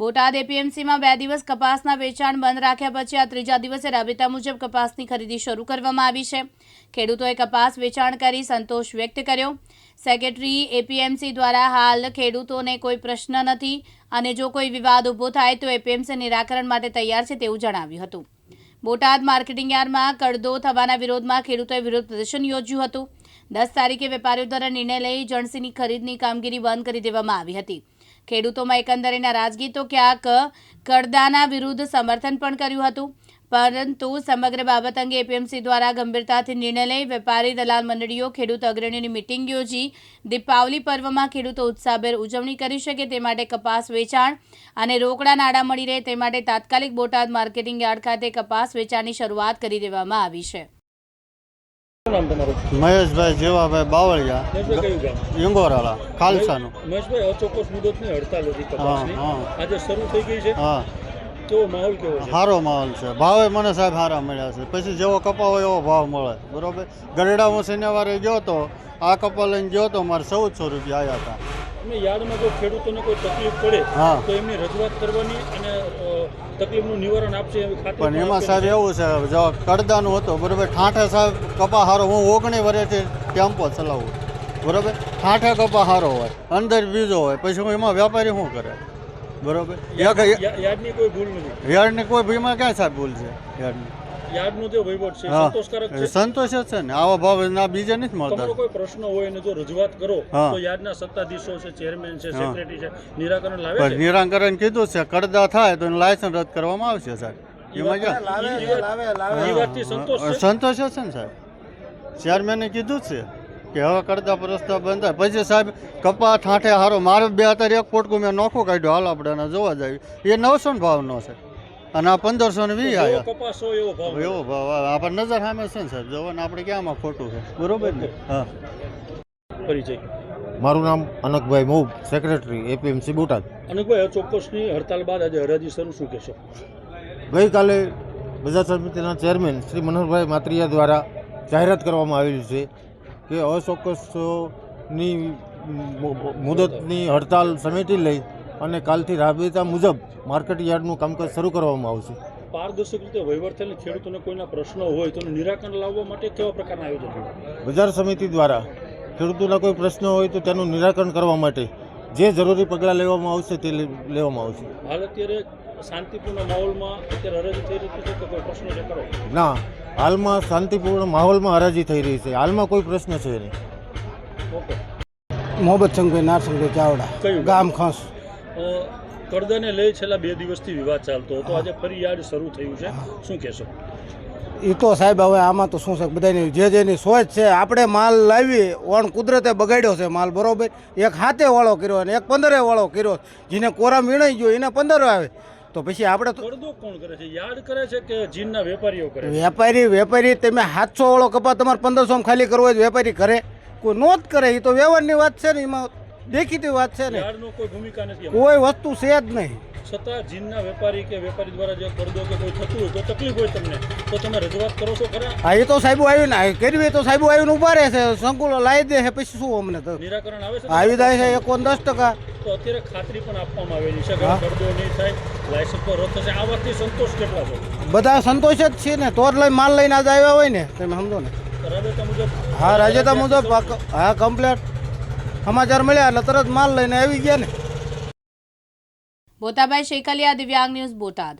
બોટાદ એપીએમસીમાં 2 દિવસ કપાસના વેચાણ બંધ રાખ્યા પછી આ ત્રીજા દિવસે રાબેતા મુજબ કપાસની ખરીદી શરૂ કરવામાં આવી છે। ખેડૂતોએ કપાસ વેચાણ કરી સંતોષ વ્યક્ત કર્યો। સેક્રેટરી એપીએમસી દ્વારા હાલ ખેડૂતોને કોઈ પ્રશ્ન નથી અને જો કોઈ વિવાદ ઊભો થાય તો એપીએમસી નિરાકરણ માટે તૈયાર છે તેવું જણાવ્યું હતું। બોટાદ માર્કેટિંગ યાર્ડમાં કડદો થવાના વિરોધમાં ખેડૂતોએ વિરોધ પ્રદર્શન યોજ્યું હતું। 10 તારીખે વેપારીઓ દ્વારા નિર્ણય લઈ જણસીની ખરીદની કામગીરી બંધ કરી દેવામાં આવી હતી। ખેડૂતોમાં એકંદરે નારાજગી તો ક્યાંક કડદાના વિરુદ્ધ સમર્થન પણ કર્યું હતું, પરંતુ સમગ્ર બાબત અંગે એપીએમસી દ્વારા ગંભીરતાથી નિર્ણય લઈ વેપારી દલાલ મંડળીઓ ખેડૂત અગ્રણીઓની મિટિંગ યોજી દીપાવલી પર્વમાં ખેડૂતો ઉત્સાહભેર ઉજવણી કરી શકે તે માટે કપાસ વેચાણ અને રોકડા નાણાં મળી રહે તે માટે તાત્કાલિક બોટાદ માર્કેટિંગ યાર્ડ ખાતે કપાસ વેચાણની શરૂઆત કરી દેવામાં આવી છે। મહેશભાઈ જેવાભાઈ બાવળિયા, ઈંગોરાળા, ખાલસાનું। મહેશભાઈ, અચોક્કસ મુદતની હડતાલ હતી કપાસની, આજે શરૂ થઈ ગઈ છે। કેવો માહોલ કેવો છે? સારો માહોલ છે। ભાવે મને સાહેબ સારા મળ્યા છે। પછી જેવો કપા હોય એવો ભાવ મળે, બરોબર। ગરડા હું શનિવારે ગયો તો આ કપા લઈને ગયો તો મારે 1400 રૂપિયા આવ્યા હતા। અને યાર્ડમાં જો ખેડૂતોને કોઈ તકલીફ પડે તો એમની રજૂઆત કરવાની અને તકલીફનું નિવારણ આપશે એવી ખાતરી। પણ એમાં સાહેબ એવું છે, જો કડદાનું હતું, બરોબર, ઠાઠે સાહેબ કપા સારો, હું 19 વર્ષથી ટેમ્પો ચલાવું, બરોબર। ઠાઠે કપા સારો હોય, અંદર બીજો હોય, પછી હું એમાં વેપારી શું કરે, બરોબર। યાર્ડની કોઈ ભૂલ નથી, યાર્ડની કોઈ ભૂલમાં ક્યાં સાહેબ ભૂલ છે? યાર્ડનો જે વહીવટ છે સંતોષકારક છે? સંતોષ જ છે ને, આવા ભાવ ના બીજે નથી મળતા। તમારો કોઈ પ્રશ્ન હોય ને જો રજૂઆત કરો તો યાર્ડના સત્તાધીશો છે, ચેરમેન છે, સેક્રેટરી છે, નિરાકરણ લાવે છે? નિરાકરણ કીધું છે, કડદા થાય તો લાયસન્સ રદ કરવામાં આવશે સાહેબ। એમાં સંતોષ જ છે ને સાહેબ, ચેરમેને કીધું છે કે હવે કડદા પ્રસ્તાવ બંધ થાય પછી સાહેબ કપા ઠાઠે હારો, મારે 2 અત્યારે એક પોટકું મેં નોખો કાઢ્યો, હાલ આપણે જોવા જાય એ 900 ભાવનો છે અને આ 1520 આવ્યા। કપાસ હોય એવો ભાવ આપણે નજર સામે છે ને સાહેબ, જોવો ને આપણે ક્યાંમાં ખોટું છે, બરોબર ને? હા, પરિચય? મારું નામ અનકભાઈ મોબ, સેક્રેટરી એપીએમસી બોટાદ। અનકભાઈ, અચોક્કસની હડતાલ બાદ આજે હરાજી શરૂ, શું કહેશો? ગઈકાલે બજાર સમિતિના ચેરમેન શ્રી મનોહરભાઈ માત્રિયા દ્વારા જાહેરાત કરવામાં આવેલી છે કે અચોક્કસની મુદતની હડતાલ સમેટી લઈ અને કાલથી રાબેતા મુજબ માર્કેટ યાર્ડનું કામકાજ શરૂ કરવામાં આવશે। પારદર્શક રીતે વહીવટ થયેલ ખેડૂતોને કોઈના પ્રશ્નો હોય તો નિરાકરણ લાવવા માટે કેવા પ્રકારના આયોજન? બજાર સમિતિ દ્વારા ખેડૂતોના કોઈ પ્રશ્નો હોય તો તેનું નિરાકરણ કરવા માટે જે જરૂરી પગલાં લેવામાં આવશે તે લેવામાં આવશે। હાલ અત્યારે શાંતિપૂર્ણ માહોલમાં અત્યારે હરાજી થઈ રહી છે તો કોઈ પ્રશ્ન છે ખરો? ના, હાલમાં શાંતિપૂર્ણ માહોલમાં હરાજી થઈ રહી છે, હાલમાં કોઈ પ્રશ્ન છે નહીં। ઓકે। મોહબ્બત સંઘભાઈ નારસિંહભાઈ ચાવડા, ગામ ખાસ। કડદાને લઈ છેલ્લા 2 દિવસથી વિવાદ ચાલતો હતો, આજે ફરી યાર્ડ શરૂ થયું છે, શું કહેશો? એ તો સાહેબ હવે આમાં તો શું છે, બધાની જે જેની સોચ છે। આપણે માલ લાવી ઓણ કુદરતે બગાડ્યો છે માલ, બરોબર। એક 7 વાળો કર્યો અને એક 15 વાળો કર્યો, જેને કોરા મીણાઈ ગયો એને 15 આવે તો પછી આપણે તો કડદો કોણ કરે છે? યાર્ડ કરે છે કે જીનના વેપારીઓ કરે? વેપારી તમે 700 વાળો કપા તમારે 1500 ખાલી કરવો હોય વેપારી કરે, કોઈ નો જ કરે। એ તો વ્યવહારની વાત છે ને, એમાં દેખીતી વાત છે ને, યાર્ડનો કોઈ ભૂમિકા નથી, કોઈ વસ્તુ છે જ નહીં। છતાં જીનના વેપારી કે વેપારી દ્વારા જે કડદો કે કોઈ થતું હોય, કોઈ તકલીફ હોય તમને, તો તમે રજૂઆત કરો છો ખરા? હા, એ તો સાહેબ આવ્યું ને કરવી તો સાહેબ આવીને ઉભા રહે છે, સંકુલો લાવી દે છે, પછી શું અમને તો નિરાકરણ આવે છે? આવી જાય છે 10%। તો અત્યારે ખાતરી પણ આપવામાં આવેલી છે કે કડદો નહીં થાય, લાયસન્સ તો રદ થશે, આ વાતથી સંતોષ કેટલા છો? બધા સંતોષ જ છે ને, તો જ લઈ માલ લઈને આજ આવ્યા હોય ને, તમે સમજો ને। રાબેતા મુજબ? હા, રાબેતા મુજબ, હા, કમ્પ્લેટ સમાચાર મળ્યા એટલે તરત માલ લઈને આવી ગયા ને। બોતાભાઈ શેકલિયા, દિવ્યાંગ ન્યૂઝ, બોટાદ।